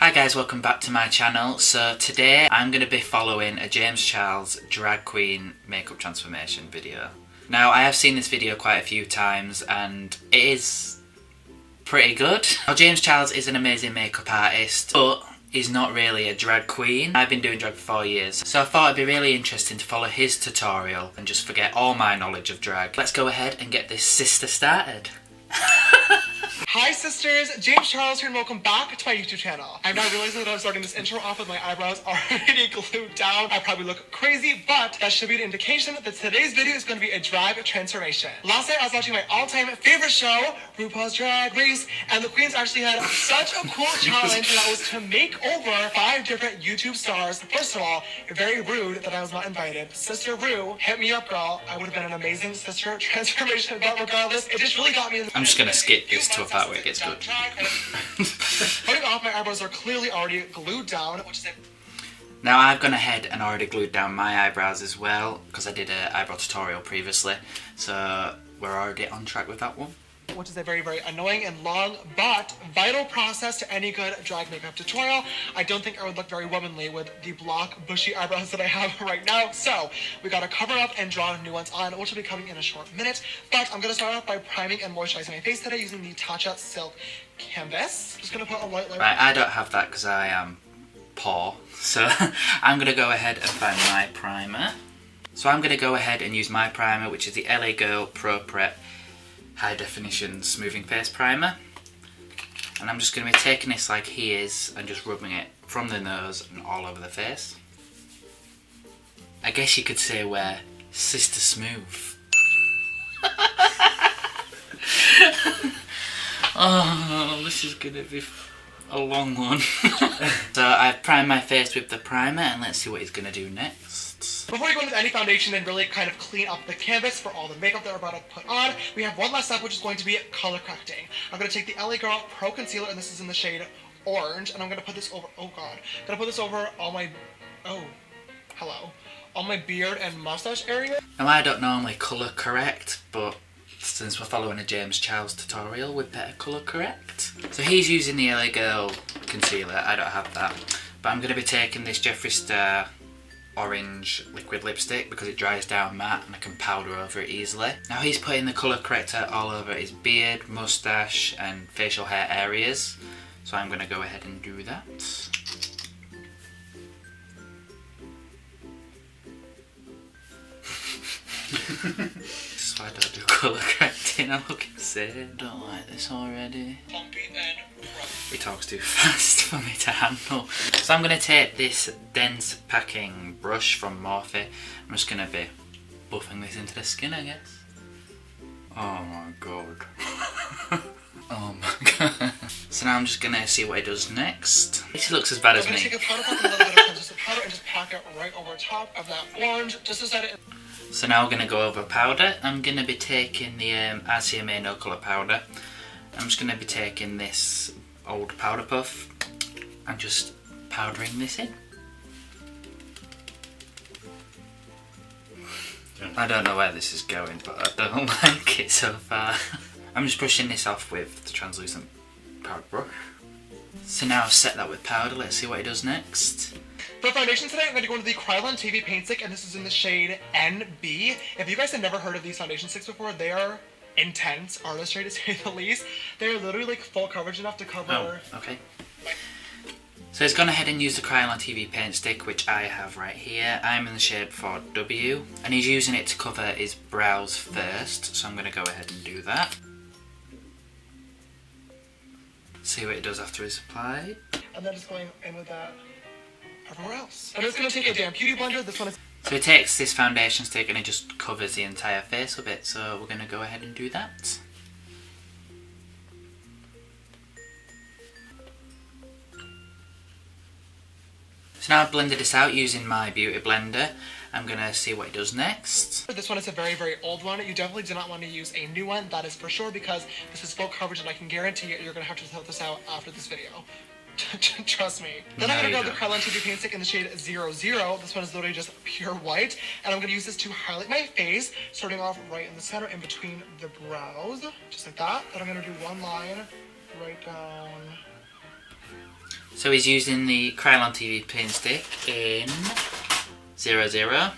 Hi guys, welcome back to my channel. So today I'm going to be following a James Charles drag queen makeup transformation video. Now I have seen this video quite a few times and it is pretty good. Now James Charles is an amazing makeup artist, but he's not really a drag queen. I've been doing drag for 4 years, so I thought it'd be really interesting to follow his tutorial and just forget all my knowledge of drag. Let's go ahead and get this sister started. Hi sisters, James Charles here and welcome back to my YouTube channel. I'm now realizing that I'm starting this intro off with my eyebrows already glued down. I probably look crazy, but that should be an indication that today's video is going to be a drag transformation. Last night I was watching my all-time favorite show, RuPaul's Drag Race, and the queens actually had such a cool challenge, and that was to make over 5 different YouTube stars. First of all, very rude that I was not invited. Sister Ru, hit me up girl. I would have been an amazing sister transformation, but regardless, it just really got me in the... I'm just gonna skip this to a part where it gets good. Putting off, my eyebrows are clearly already glued down, which is a... Now I've gone ahead and already glued down my eyebrows as well, because I did an eyebrow tutorial previously, so we're already on track with that one. Which is a very, very annoying and long, but vital process to any good drag makeup tutorial. I don't think I would look very womanly with the block, bushy eyebrows that I have right now. So we gotta cover up and draw new ones on, which will be coming in a short minute. But I'm gonna start off by priming and moisturizing my face today using the Tatcha Silk Canvas. Just gonna put a light layer. Right, I don't have that because I am poor, so I'm gonna go ahead and find my primer. So I'm gonna go ahead and use my primer, which is the LA Girl Pro Prep High Definition Smoothing Face Primer, and I'm just going to be taking this like he is and just rubbing it from the nose and all over the face. I guess you could say we're Sister Smooth. Oh, this is going to be a long one. So I've primed my face with the primer and let's see what he's going to do next. Before we go into any foundation and really kind of clean up the canvas for all the makeup that we're about to put on, we have one last step, which is going to be color correcting. I'm going to take the LA Girl Pro Concealer, and this is in the shade Orange, and I'm going to put this over, oh god, I'm going to put this over all my, oh, hello, on my beard and mustache area. Now I don't normally colour correct, but since we're following a James Charles tutorial, we'd better colour correct. So he's using the LA Girl Concealer, I don't have that, but I'm going to be taking this Jeffree Star orange liquid lipstick because it dries down matte and I can powder over it easily. Now he's putting the colour corrector all over his beard, moustache and facial hair areas, so I'm going to go ahead and do that. This is why I don't do colour correcting, I'm looking sad. I don't like this already. He talks too fast for me to handle. So I'm going to take this dense packing brush from Morphe. I'm just going to be buffing this into the skin, I guess. Oh my god. Oh my god. So now I'm just going to see what it does next. This looks as bad as me. I'm going to take a powder puff and a little bit of consistent powder and just pack it right over top of that orange, just to set it. So now we're going to go over powder. I'm going to be taking the RCMA No Colour powder. I'm just going to be taking this old powder puff and just powdering this in. I don't know where this is going, but I don't like it so far. I'm just brushing this off with the translucent powder brush. So now I've set that with powder, let's see what it does next. For foundation today, I'm going to go into the Kryolan TV Paint Stick, and this is in the shade NB. If you guys have never heard of these foundation sticks before, they are intense, artistry to say the least. They're literally like full coverage enough to cover... Oh, okay. So he's gone ahead and used the Kryolan TV Paint Stick, which I have right here. I'm in the shade 4W, and he's using it to cover his brows first, so I'm going to go ahead and do that. See what it does after it's applied. And then just going in with that everywhere else. I'm just going to take a damp beauty blender. This one is... So he takes this foundation stick and it just covers the entire face with it, so we're going to go ahead and do that. So now I've blended this out using my beauty blender. I'm going to see what it does next. This one is a very, very old one. You definitely do not want to use a new one, that is for sure, because this is full coverage and I can guarantee you're going to have to throw this out after this video. Trust me. Then I'm going to grab the Kryolan TV Paint Stick in the shade 00. This one is literally just pure white. And I'm going to use this to highlight my face, starting off right in the center in between the brows. Just like that. Then I'm going to do one line right down So he's using the Kryolan TV paint stick in 00.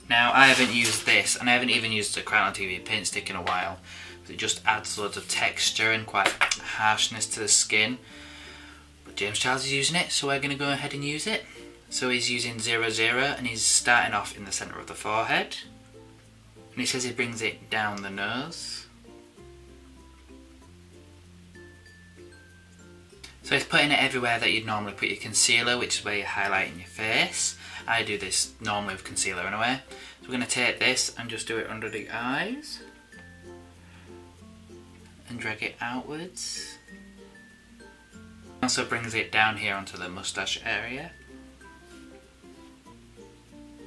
Now I haven't used this, and I haven't even used the Kryolan TV paint stick in a while. It just adds loads of texture and quite harshness to the skin. But James Charles is using it, so we're going to go ahead and use it. So he's using 00, and he's starting off in the centre of the forehead. And he says he brings it down the nose. So he's putting it everywhere that you'd normally put your concealer, which is where you're highlighting your face. I do this normally with concealer anyway. So we're going to take this and just do it under the eyes. And drag it outwards. Also brings it down here onto the moustache area.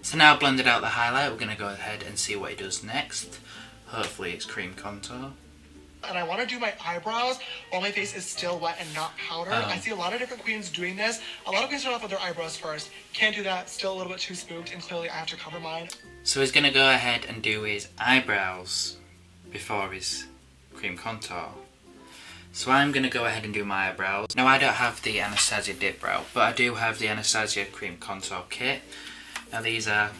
So now I've blended out the highlight, we're going to go ahead and see what he does next. Hopefully it's cream contour. And I want to do my eyebrows while my face is still wet and not powdered. I see a lot of different queens doing this. A lot of queens start off with their eyebrows first. Can't do that, still a little bit too spooked, and clearly I have to cover mine. So he's going to go ahead and do his eyebrows before his cream contour. So I'm going to go ahead and do my eyebrows. Now I don't have the Anastasia dip brow, but I do have the Anastasia cream contour kit. Now these are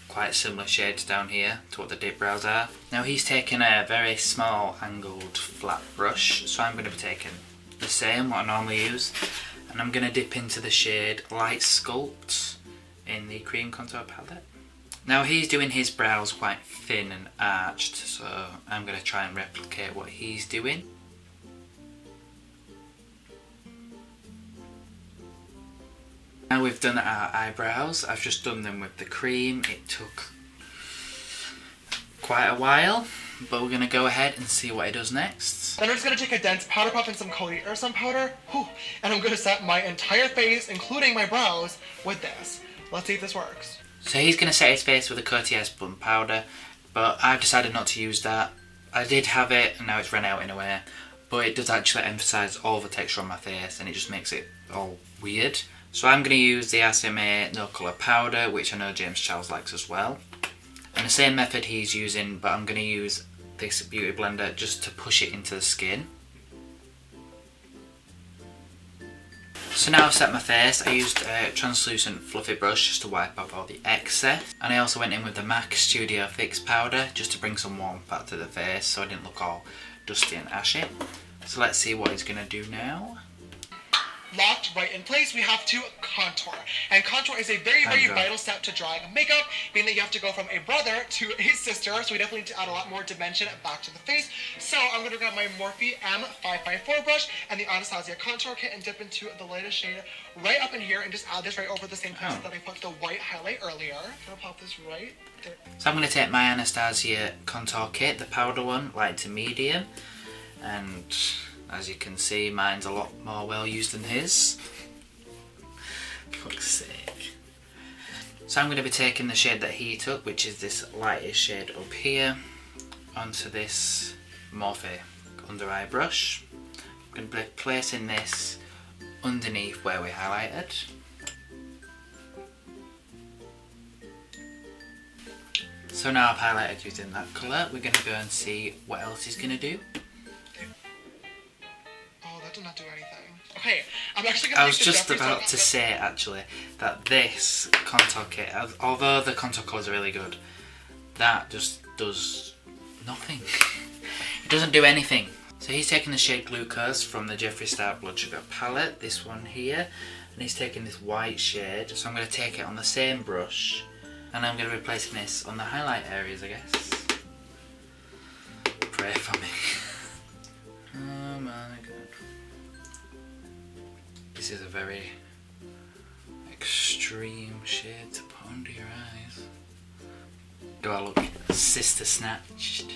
quite similar shades down here to what the dip brows are. Now he's taken a very small angled flat brush, so I'm going to be taking the same, what I normally use, and I'm going to dip into the shade Light Sculpt in the cream contour palette. Now he's doing his brows quite thin and arched, so I'm going to try and replicate what he's doing. Now we've done our eyebrows. I've just done them with the cream. It took quite a while, but we're going to go ahead and see what it does next. Then I'm just going to take a dense powder puff and some Cody Ursun powder, and I'm going to set my entire face, including my brows, with this. Let's see if this works. So he's going to set his face with a Coty Ursun powder, but I've decided not to use that. I did have it, and now it's run out in a way, but it does actually emphasise all the texture on my face, and it just makes it all weird. So I'm going to use the RCMA No Colour Powder, which I know James Charles likes as well. And the same method he's using, but I'm going to use this beauty blender just to push it into the skin. So now I've set my face, I used a translucent fluffy brush just to wipe off all the excess. And I also went in with the MAC Studio Fix powder just to bring some warmth back to the face so I didn't look all dusty and ashy. So let's see what he's going to do now. Locked right in place, we have to contour. And contour is a very vital step to drawing makeup, meaning that you have to go from a brother to a sister, so we definitely need to add a lot more dimension back to the face. So I'm going to grab my Morphe M554 brush and the Anastasia contour kit and dip into the lightest shade right up in here and just add this right over the same place that I put the white highlight earlier. I'm going to pop this right there. So I'm going to take my Anastasia contour kit, the powder one, light to medium, and as you can see, mine's a lot more well used than his. Fuck's sake. So I'm going to be taking the shade that he took, which is this lightest shade up here, onto this Morphe under eye brush. I'm going to be placing this underneath where we highlighted. So now I've highlighted using that colour, we're going to go and see what else he's going to do. Did not do anything. Okay, I'm actually gonna I was just about to say actually that this contour kit, although the contour colours are really good, that just does nothing. It doesn't do anything. So he's taking the shade Glucose from the Jeffree Star Blood Sugar palette, this one here, and he's taking this white shade, so I'm going to take it on the same brush and I'm going to be placing this on the highlight areas, I guess. Pray for me. Oh my god. This is a very extreme shade to put under your eyes. Do I look sister snatched?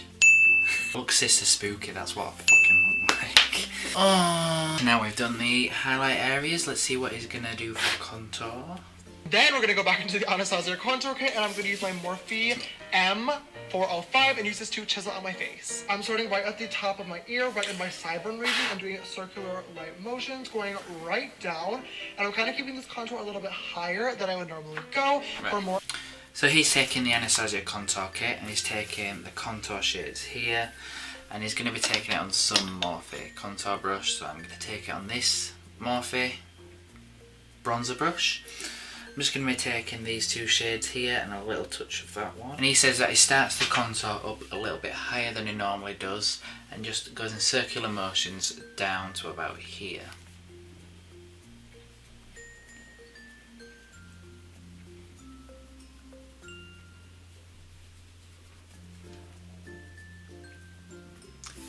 Look sister spooky, that's what I fucking look like. Oh, now we've done the highlight areas, let's see what he's gonna do for contour. Then we're gonna go back into the Anastasia contour kit and I'm gonna use my Morphe M405 and use this to chisel out my face. I'm starting right at the top of my ear, right in my sideburn region. I'm doing circular light motions, going right down, and I'm kind of keeping this contour a little bit higher than I would normally go for more. So he's taking the Anastasia contour kit and he's taking the contour shades here, and he's going to be taking it on some Morphe contour brush. So I'm going to take it on this Morphe bronzer brush. I'm just going to be taking these two shades here and a little touch of that one. And he says that he starts the contour up a little bit higher than he normally does and just goes in circular motions down to about here.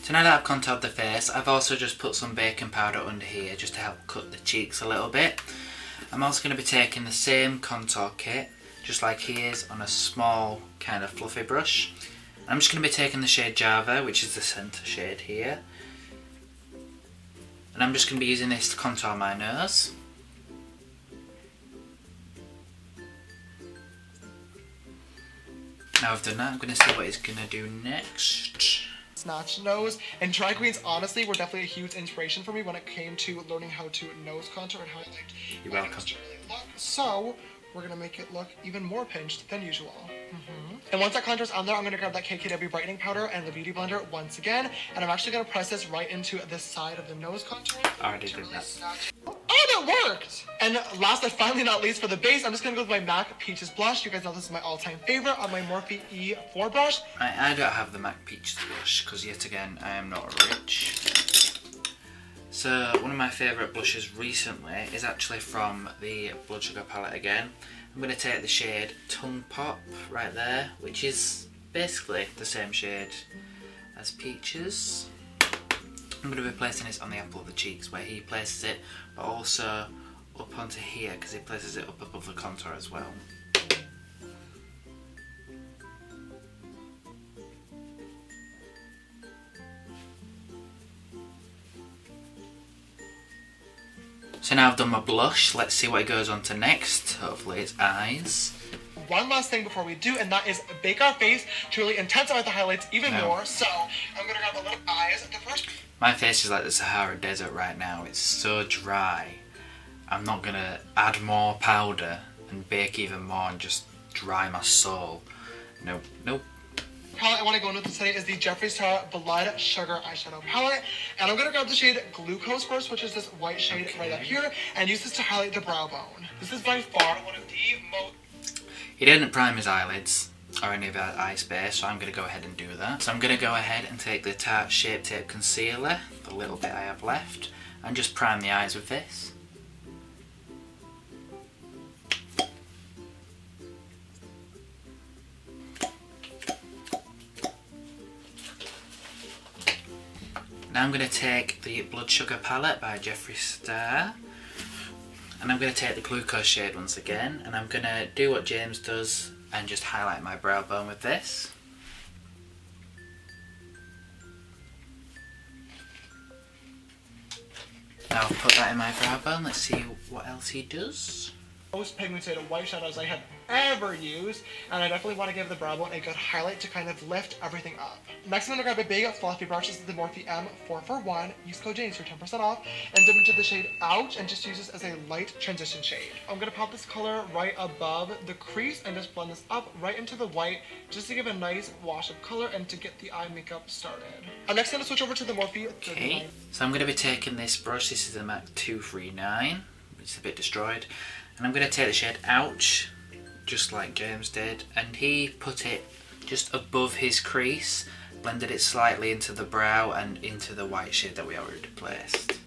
So now that I've contoured the face, I've also just put some baking powder under here just to help cut the cheeks a little bit. I'm also going to be taking the same contour kit, just like he is, on a small kind of fluffy brush. I'm just going to be taking the shade Java, which is the centre shade here. And I'm just going to be using this to contour my nose. Now I've done that, I'm going to see what he's going to do next. Snatch nose, and drag queens honestly were definitely a huge inspiration for me when it came to learning how to nose contour and how I liked You're welcome. to really look. So we're gonna make it look even more pinched than usual. And once that contour's on there, I'm gonna grab that KKW brightening powder and the beauty blender once again, and I'm actually gonna press this right into this side of the nose contour. I already did that. Oh, that worked! And last but finally not least, for the base, I'm just gonna go with my MAC Peaches blush. You guys know this is my all-time favorite on my Morphe E4 brush. I don't have the MAC Peaches blush because yet again I am not rich. So one of my favourite blushes recently is actually from the Blood Sugar palette again. I'm going to take the shade Tongue Pop right there, which is basically the same shade as Peaches. I'm going to be placing this on the apple of the cheeks where he places it, but also up onto here because he places it up above the contour as well. So now I've done my blush, let's see what it goes on to next. Hopefully it's eyes. One last thing before we do, and that is bake our face to really intensify the highlights even more. So I'm gonna grab a little eyes. The first. My face is like the Sahara Desert right now. It's so dry. I'm not gonna add more powder and bake even more and just dry my soul. Nope, nope. Palette I want to go into today is the Jeffree Star Blood Sugar Eyeshadow Palette. And I'm going to grab the shade Glucose first, which is this white shade right up here, and use this to highlight the brow bone. This is by far one of the most... He didn't prime his eyelids or any of that eye space, so I'm going to go ahead and do that. So I'm going to go ahead and take the Tarte Shape Tape Concealer, the little bit I have left, and just prime the eyes with this. Now I'm going to take the Blood Sugar palette by Jeffree Star, and I'm going to take the Glucose shade once again, and I'm going to do what James does and just highlight my brow bone with this. Now I've put that in my brow bone, let's see what else he does. Most pigmented white shadows I have ever used, and I definitely want to give the brow bone a good highlight to kind of lift everything up. Next I'm going to grab a big fluffy brush. This is the Morphe M441. Use code James for 10% off, and dip into the shade Ouch and just use this as a light transition shade. I'm going to pop this color right above the crease and just blend this up right into the white just to give a nice wash of color and to get the eye makeup started. I'm next going to switch over to the Morphe. Okay, so I'm going to be taking this brush. This is the MAC 239, which is a bit destroyed. And I'm going to take the shade Ouch, just like James did, and he put it just above his crease, blended it slightly into the brow and into the white shade that we already placed.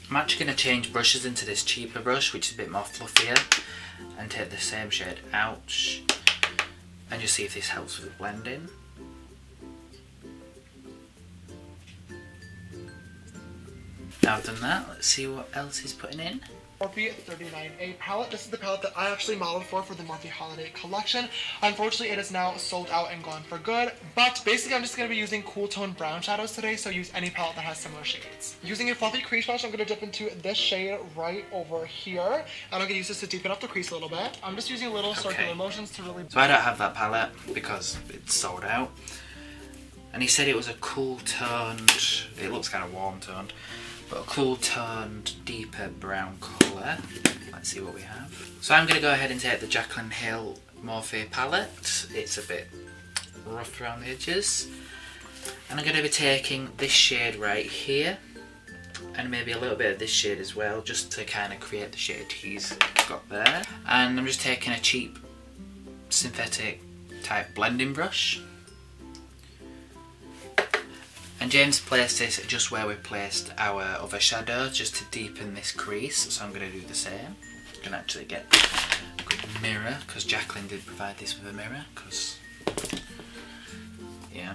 I'm actually going to change brushes into this cheaper brush, which is a bit more fluffier, and take the same shade Ouch, and just see if this helps with the blending. Now I've done that, let's see what else he's putting in. Morphe 39A palette. This is the palette that I actually modeled for the Morphe Holiday Collection. Unfortunately, it is now sold out and gone for good, but basically I'm just going to be using cool tone brown shadows today, so use any palette that has similar shades. Using a fluffy crease brush, I'm going to dip into this shade right over here, and I'm going to use this to deepen up the crease a little bit. I'm just using little circular motions to really... So I don't have that palette because it's sold out, and he said it was a cool toned, it looks kind of warm toned, but a cool toned, deeper brown colour. Let's see what we have. So I'm going to go ahead and take the Jaclyn Hill Morphe palette. It's a bit rough around the edges. And I'm going to be taking this shade right here, and maybe a little bit of this shade as well, just to kind of create the shade he's got there. And I'm just taking a cheap synthetic type blending brush. And James placed this just where we placed our other shadow, just to deepen this crease, so I'm going to do the same. I can actually get a good mirror, because Jaclyn did provide this with a mirror, because, yeah.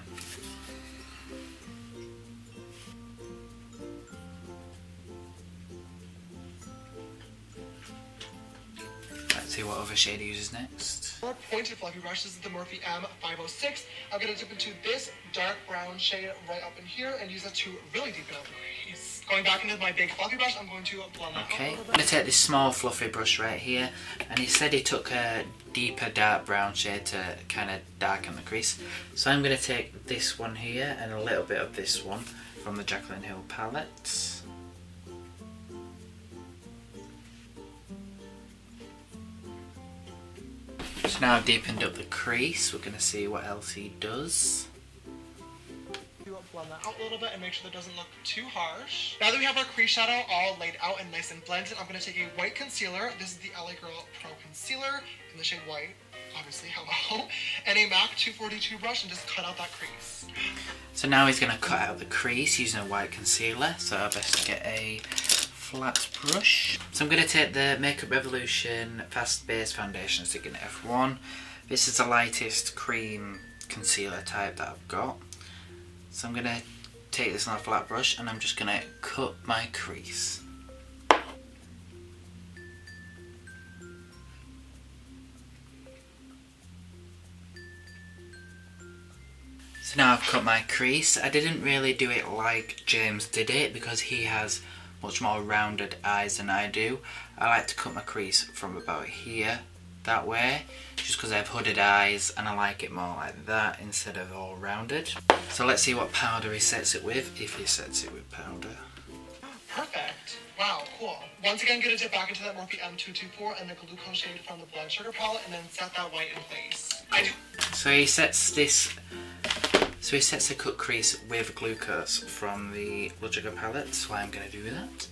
Let's see what other shade he uses next. For pointed fluffy brush, this is the Morphe M506. I'm going to dip into this dark brown shade right up in here and use it to really deepen out the crease. Going back into my big fluffy brush, I'm going to blend that out. Okay, I'm going to take this small fluffy brush right here, and he said he took a deeper dark brown shade to kind of darken the crease. So I'm going to take this one here and a little bit of this one from the Jaclyn Hill palette. So now I've deepened up the crease, we're going to see what else he does. Blend that out a little bit and make sure that doesn't look too harsh. Now that we have our crease shadow all laid out and nice and blended, I'm going to take a white concealer. This is the LA Girl Pro Concealer in the shade white, obviously, hello. And a MAC 242 brush and just cut out that crease. So now he's going to cut out the crease using a white concealer, so I best get a flat brush. So I'm going to take the Makeup Revolution Fast Base Foundation stick in F1. This is the lightest cream concealer type that I've got. So I'm going to take this on a flat brush and I'm just going to cut my crease. So now I've cut my crease. I didn't really do it like James did it because he has much more rounded eyes than I do. I like to cut my crease from about here, that way, just because I have hooded eyes and I like it more like that instead of all rounded. So let's see what powder he sets it with, if he sets it with powder. Perfect. Wow, cool. Once again, gonna dip back into that Morphe M224 and the glucose shade from the Blood Sugar palette and then set that white in place. So he sets this, so he sets the cut crease with glucose from the Blood Sugar palette, so I'm gonna do that.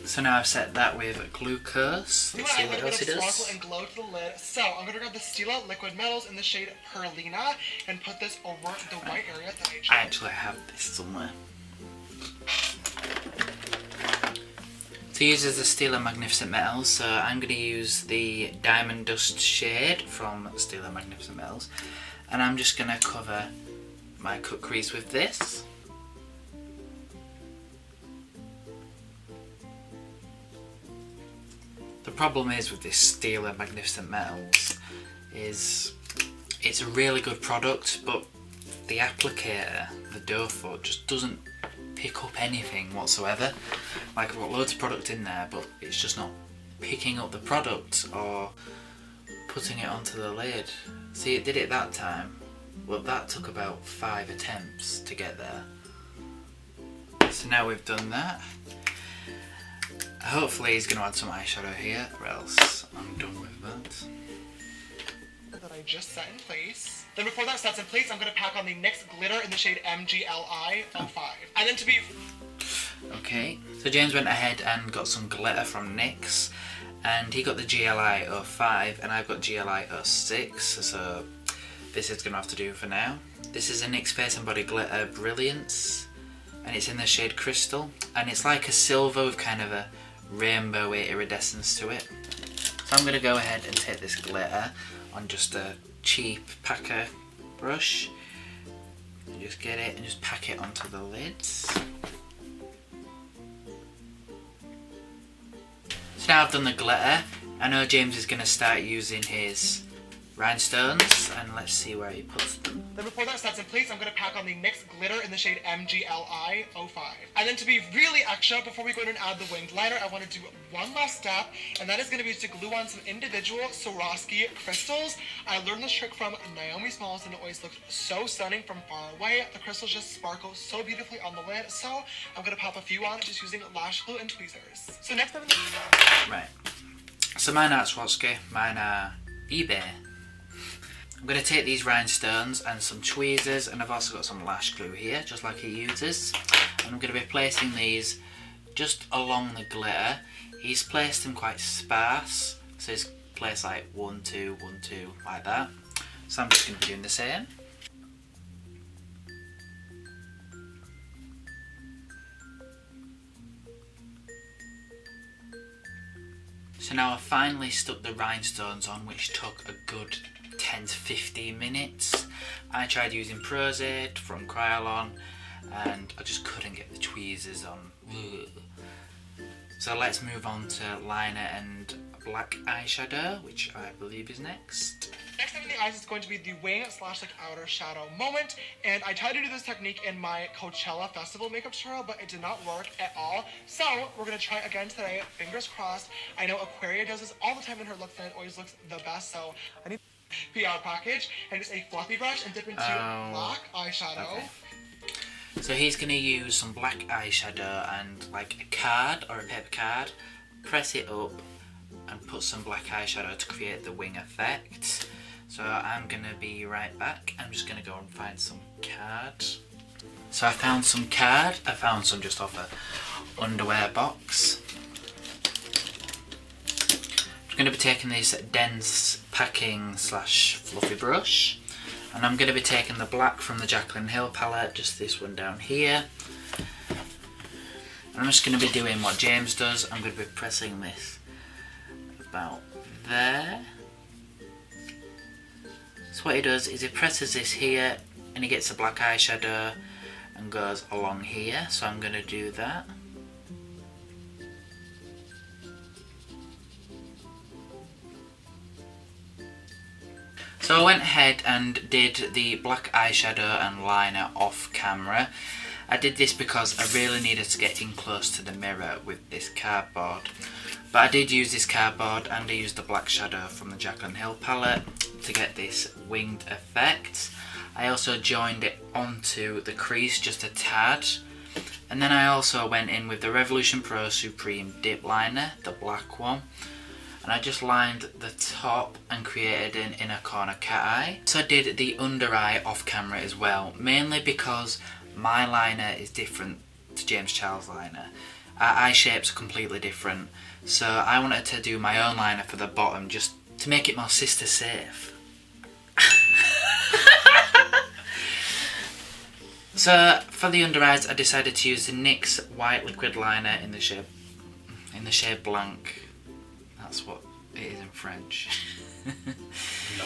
So now I've set that with glucose. Let's see what else it does. Sparkle and glow to the lid. So I'm going to grab the Stila Liquid Metals in the shade Perlina and put this over the white area that I chose. I actually have this somewhere. So he uses the Stila Magnificent Metals, so I'm going to use the Diamond Dust shade from Stila Magnificent Metals, and I'm just going to cover my cut crease with this. The problem is with this Stila Magnificent Metals is it's a really good product, but the applicator, the dough foot, just doesn't pick up anything whatsoever. Like, I've got loads of product in there, but it's just not picking up the product or putting it onto the lid. See, it did it that time. Well, that took about 5 attempts to get there. So now we've done that. Hopefully he's going to add some eyeshadow here, or else I'm done with that. That I just set in place. Then before that sets in place, I'm going to pack on the NYX glitter in the shade MGLI 05. And then to be... Okay, so James went ahead and got some glitter from NYX, and he got the GLI 05 and I've got GLI 06, so this is going to have to do for now. This is a NYX Face and Body Glitter Brilliance, and it's in the shade Crystal, and it's like a silver with kind of a rainbow iridescence to it. So I'm going to go ahead and take this glitter on just a cheap packer brush and just get it and just pack it onto the lids. So now I've done the glitter, I know James is going to start using his rhinestones, and let's see where he puts them. Then before that sets in place, I'm going to pack on the NYX glitter in the shade MGLI 05. And then to be really extra, before we go in and add the winged liner, I want to do one last step, and that is going to be to glue on some individual Swarovski crystals. I learned this trick from Naomi Smalls, and it always looks so stunning from far away. The crystals just sparkle so beautifully on the lid, so I'm going to pop a few on just using lash glue and tweezers. So next I'm going to... Right. So mine are Swarovski, mine are eBay. I'm going to take these rhinestones and some tweezers, and I've also got some lash glue here, just like he uses. And I'm going to be placing these just along the glitter. He's placed them quite sparse, so he's placed like 1, 2, 1, 2, like that. So I'm just going to be doing the same. So now I've finally stuck the rhinestones on, which took a good 10 to 15 minutes. I tried using Perce from Kryolan and I just couldn't get the tweezers on. Ugh. So let's move on to liner and black eyeshadow, which I believe is next. Next up in the eyes is going to be the wing / like outer shadow moment, and I tried to do this technique in my Coachella festival makeup tutorial, but it did not work at all. So we're gonna try again today. Fingers crossed. I know Aquaria does this all the time in her looks, and it always looks the best. So I need a PR package and just a fluffy brush and dip into black eyeshadow. Okay. So he's gonna use some black eyeshadow and like a card or a paper card, press it up, and put some black eyeshadow to create the wing effect. So I'm gonna be right back. I'm just gonna go and find some card. So I found some card. I found some just off a underwear box. I'm gonna be taking this dense packing / fluffy brush, and I'm gonna be taking the black from the Jaclyn Hill palette, just this one down here. And I'm just gonna be doing what James does. I'm gonna be pressing this about there. So what he does is he presses this here and he gets the black eyeshadow and goes along here. So I'm going to do that. So I went ahead and did the black eyeshadow and liner off camera. I did this because I really needed to get in close to the mirror with this cardboard. But I did use this cardboard and I used the black shadow from the Jaclyn Hill palette to get this winged effect. I also joined it onto the crease just a tad. And then I also went in with the Revolution Pro Supreme Dip Liner, the black one. And I just lined the top and created an inner corner cat eye. So I did the under eye off camera as well, mainly because my liner is different to James Charles' liner. Our eye shapes are completely different. So I wanted to do my own liner for the bottom just to make it more sister safe. So for the under eyes I decided to use the NYX white liquid liner in the shade Blanc. That's what it is in French. No.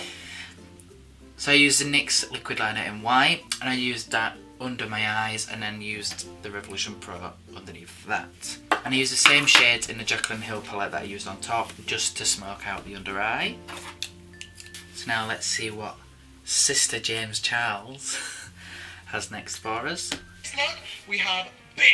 So I used the NYX liquid liner in white and I used that under my eyes and then used the Revolution Pro underneath that. And I used the same shades in the Jaclyn Hill palette that I used on top just to smoke out the under eye. So now let's see what Sister James Charles has next for us. Next look, we have BAM!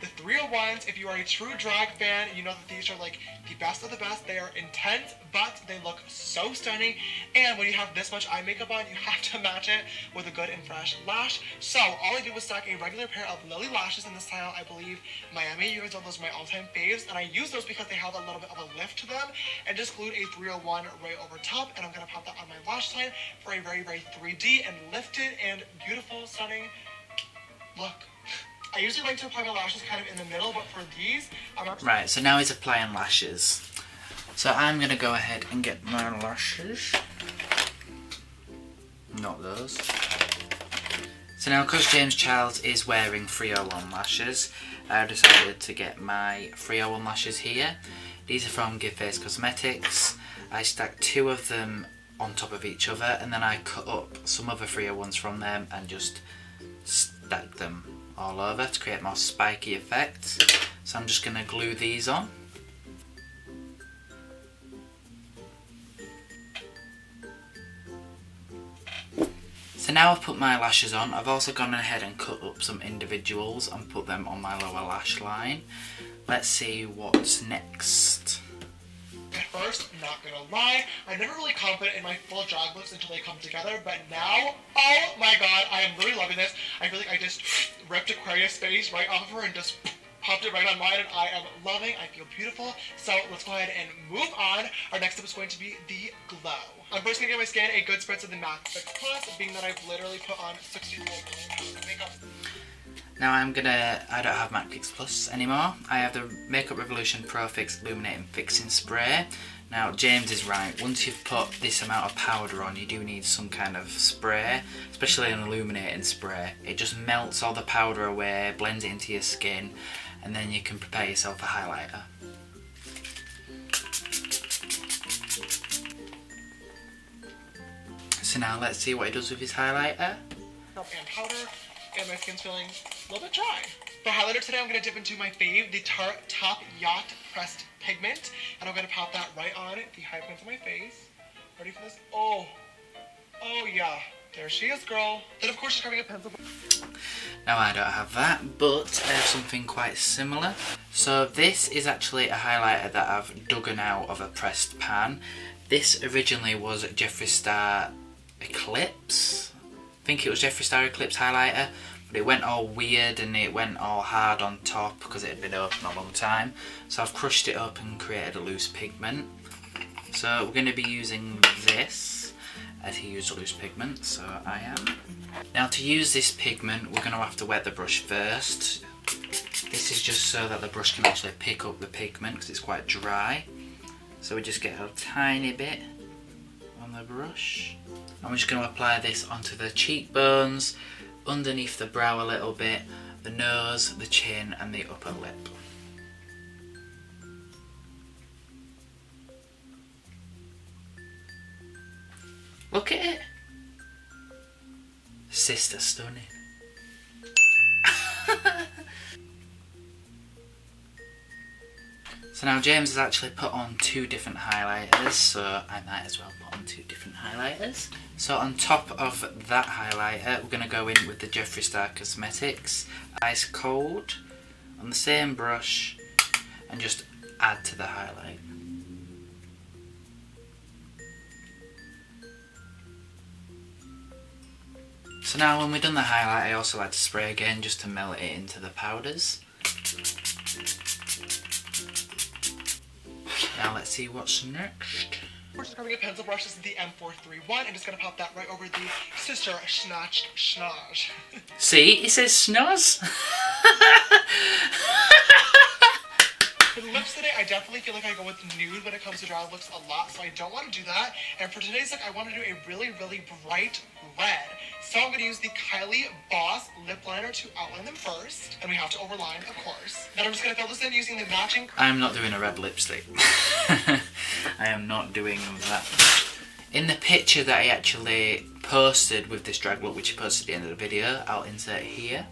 The 301s. If you are a true drag fan, you know that these are like the best of the best. They are intense, but they look so stunning. And when you have this much eye makeup on, you have to match it with a good and fresh lash. So all I did was stack a regular pair of Lily lashes in the style, I believe, Miami. You guys know those are my all-time faves. And I use those because they have a little bit of a lift to them. And just glued a 301 right over top. And I'm going to pop that on my lash line for a very, very 3D and lifted and beautiful, stunning look. I usually like to apply my lashes kind of in the middle, but for these, I'm not... Right, so now he's applying lashes. So I'm going to go ahead and get my lashes. Not those. So now because James Charles is wearing 301 lashes, I decided to get my 301 lashes here. These are from Give Face Cosmetics. I stacked 2 of them on top of each other and then I cut up some other 301s from them and just stacked them all over to create more spiky effects. So I'm just going to glue these on. So now I've put my lashes on, I've also gone ahead and cut up some individuals and put them on my lower lash line. Let's see what's next. At first, not gonna lie, I'm never really confident in my full drag looks until they come together, but now, oh my god, I am really loving this. I feel like I just ripped Aquaria's face right off of her and just Popped it right on mine and I am loving. I feel beautiful. So let's go ahead and move on. Our next step is going to be the glow. I'm first going to give my skin a good spritz of the MAC Fix Plus, being that I've literally put on 64 million pounds of makeup. Now I don't have MAC Fix Plus anymore. I have the Makeup Revolution Pro Fix Illuminating Fixing Spray. Now James is right, once you've put this amount of powder on, you do need some kind of spray, especially an illuminating spray. It just melts all the powder away, blends it into your skin, and then you can prepare yourself a highlighter. So now let's see what he does with his highlighter. And powder, and my skin's feeling a little bit dry. For highlighter today, I'm going to dip into my fave, the Tarte Top Yacht Pressed Pigment, and I'm going to pop that right on the high points of my face. Ready for this? Oh yeah. There she is, girl. Then of course she's grabbing a pencil. Now I don't have that, but I have something quite similar. So this is actually a highlighter that I've duggen out of a pressed pan. This originally was Jeffree Star Eclipse. I think it was Jeffree Star Eclipse highlighter, but it went all weird and it went all hard on top because it had been open a long time. So I've crushed it up and created a loose pigment. So we're going to be using this, as he used a loose pigment, so I am. Now to use this pigment, we're going to have to wet the brush first. This is just so that the brush can actually pick up the pigment because it's quite dry. So we just get a tiny bit on the brush. And we're just going to apply this onto the cheekbones, underneath the brow a little bit, the nose, the chin and the upper lip. Look at it. Sister stunning. So now James has actually put on 2 different highlighters, so I might as well put on 2 different highlighters. So on top of that highlighter, we're going to go in with the Jeffree Star Cosmetics Ice Cold on the same brush and just add to the highlight. So now when we've done the highlight, I also like to spray again just to melt it into the powders. Now let's see what's next. We're just grabbing a pencil brush. This is the M431 and just going to pop that right over the Sister Schnatch Schnage. See, it says schnoz. For the lips today, I definitely feel like I go with nude when it comes to dry lips a lot, so I don't want to do that. And for today's look, I want to do a really, really bright red. So I'm going to use the Kylie Boss lip liner to outline them first. And we have to overline, of course. Then I'm just going to fill this in using the matching... I'm not doing a red lipstick. I am not doing that. In the picture that I actually posted with this drag look, which he posted at the end of the video, I'll insert it here.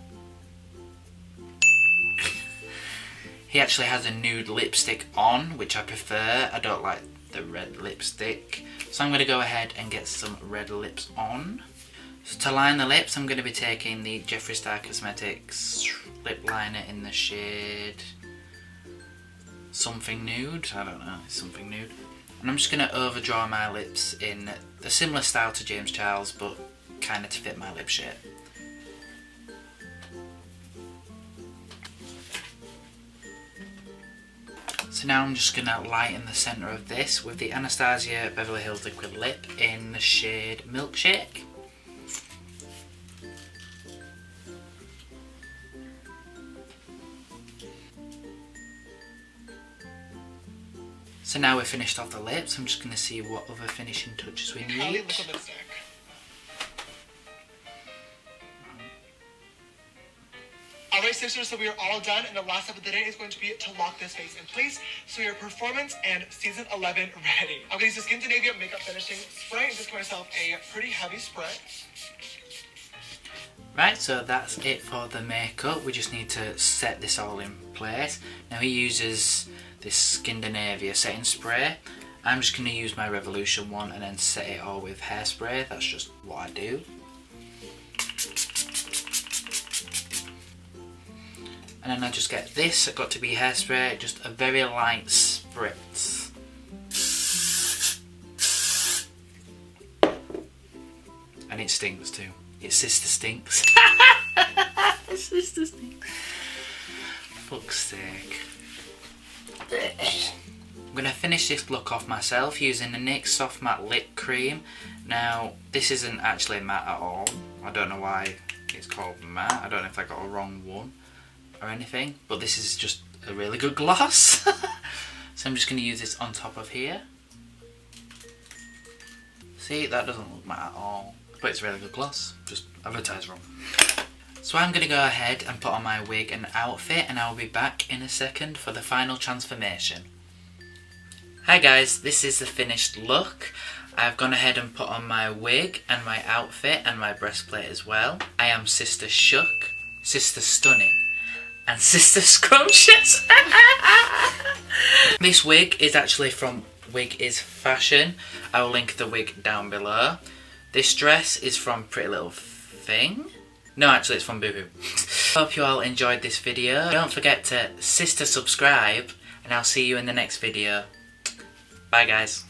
He actually has a nude lipstick on, which I prefer. I don't like the red lipstick. So I'm going to go ahead and get some red lips on. So to line the lips, I'm going to be taking the Jeffree Star Cosmetics lip liner in the shade Something Nude. I don't know, it's Something Nude. And I'm just going to overdraw my lips in a similar style to James Charles, but kind of to fit my lip shape. So now I'm just going to lighten the centre of this with the Anastasia Beverly Hills Liquid Lip in the shade Milkshake. So now we're finished off the lips, I'm just going to see what other finishing touches we need. Liquid lipstick. Alright sisters, so we are all done, and the last step of the day is going to be to lock this face in place, so your performance and season 11 ready. I'm going to use the Skin to Navia makeup finishing spray and just give myself a pretty heavy spray. Right, so that's it for the makeup. We just need to set this all in place. Now he uses this Skindinavia setting spray. I'm just going to use my Revolution one and then set it all with hairspray. That's just what I do. And then I just get this, I've got to be hairspray, just a very light spritz. And it stinks too. Its sister stinks. Its sister stinks. Fuck's sake. I'm going to finish this look off myself using the NYX Soft Matte Lip Cream. Now, this isn't actually matte at all. I don't know why it's called matte. I don't know if I got a wrong one or anything. But this is just a really good gloss. So I'm just going to use this on top of here. See, that doesn't look matte at all. But it's a really good gloss. Just advertise wrong. So I'm going to go ahead and put on my wig and outfit, and I'll be back in a second for the final transformation. Hi guys, this is the finished look. I've gone ahead and put on my wig and my outfit and my breastplate as well. I am Sister Shook, Sister Stunning, and Sister Scrumptious. This wig is actually from Wig Is Fashion. I will link the wig down below. This dress is from Pretty Little Thing. No, actually it's from Boo Hoo. Hope you all enjoyed this video. Don't forget to sister subscribe, and I'll see you in the next video. Bye guys.